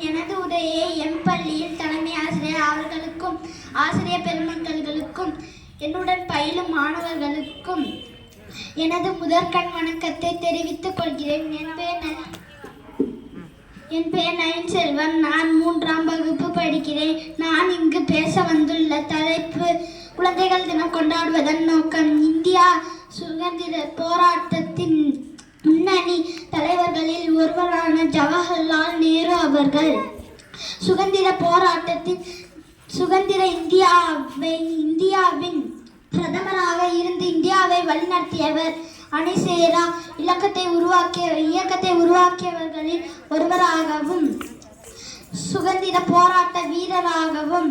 எனது உரையை எம் பள்ளியில் தலைமை ஆசிரியர் அவர்களுக்கும் ஆசிரியர் பெருமக்களுக்கும் என்னுடன் பயிலும் மாணவர்களுக்கும் எனது முதற்கண் வணக்கத்தை தெரிவித்துக் கொள்கிறேன். என் பெயர் நயன் செல்வன். நான் 3ஆம் வகுப்பு படிக்கிறேன். நான் இங்கு பேச வந்துள்ள தலைப்பு குழந்தைகள் தினம் கொண்டாடுவதன் நோக்கம். இந்தியா சுதந்திர போராட்டத்தின் முன்னணி தலைவர்களில் ஒருவரான ஜவஹர்லால் நேரு அவர்கள் சுதந்திர இந்தியாவின் பிரதமராக இருந்து இந்தியாவை வழிநடத்தியவர். அணிசேரா இயக்கத்தை உருவாக்கியவர்களில் ஒருவராகவும் சுதந்திர போராட்ட வீரராகவும்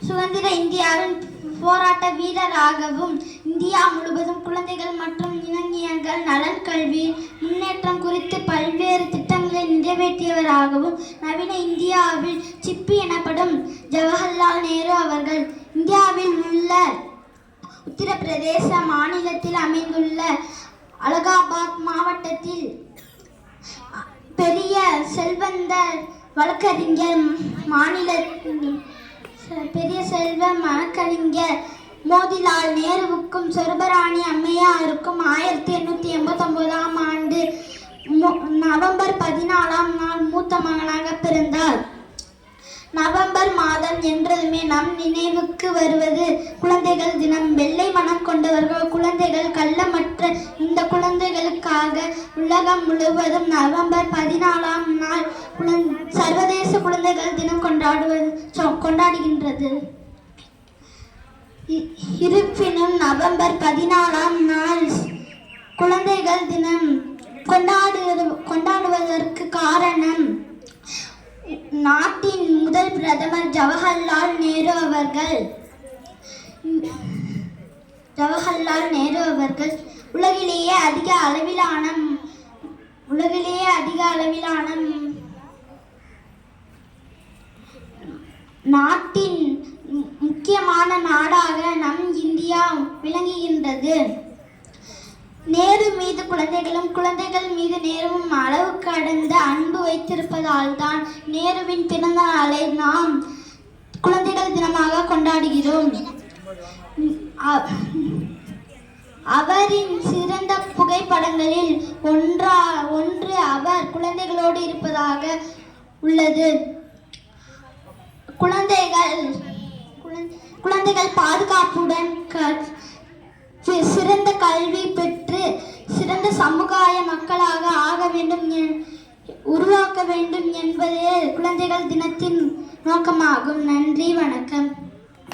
சுதந்திர இந்தியாவின் போராட்ட வீரராகவும் இந்தியா முழுவதும் குழந்தைகள் மற்றும் இளைஞர்கள் நலன் கல்வி முன்னேற்றம் குறித்து பல்வேறு திட்டங்களை நிறைவேற்றியவராகவும் நவீன இந்தியாவில் சிப்பி எனப்படும் ஜவஹர்லால் நேரு அவர்கள் இந்தியாவில் உள்ள உத்தரப்பிரதேச மாநிலத்தில் அமைந்துள்ள அலகாபாத் மாவட்டத்தில் பெரிய செல்வந்தர் வழக்கறிஞர் மோதிலால் நேருவுக்கும் சொர்பராணி அம்மையாருக்கும் 1889ஆம் ஆண்டு நவம்பர் 14ஆம் நாள் மூத்த மகனாக பிறந்தார். நவம்பர் மாதம் என்றதுமே நம் நினைவுக்கு வருவது குழந்தைகள் தினம். வெள்ளை மனம் கொண்டவர்கள் குழந்தைகள் கள்ளமற்ற இந்த குழந்தைகளுக்காக உலகம் முழுவதும் நவம்பர் 14ஆம் நாள் சர்வதேச குழந்தைகள் தினம் கொண்டாடுகின்றது. இருப்பினும் நவம்பர் 14ஆம் நாள் குழந்தைகள் தினம் கொண்டாடுவதற்கு காரணம் நாட்டின் முதல் பிரதமர் ஜவஹர்லால் நேரு அவர்கள் உலகிலேயே அதிக அளவிலான நாட்டின் முக்கியமான நாடாக நம் இந்தியா விளங்குகின்றது. நேரு மீது குழந்தைகள் மீது நேருவும் அளவு கடந்த அன்பு வைத்திருப்பதால் தான் நேருவின் பிறந்த நாளை நாம் குழந்தைகள் தினமாக கொண்டாடுகிறோம். அவரின் சிறந்த புகைப்படங்களில் ஒன்று அவர் குழந்தைகளோடு இருப்பதாக உள்ளது. குழந்தைகள் பாதுகாப்புடன் சிறந்த கல்வி பெற்று சிறந்த சமுதாய மக்களாக உருவாக்க வேண்டும் என்பதே குழந்தைகள் தினத்தின் நோக்கமாகும். நன்றி, வணக்கம்.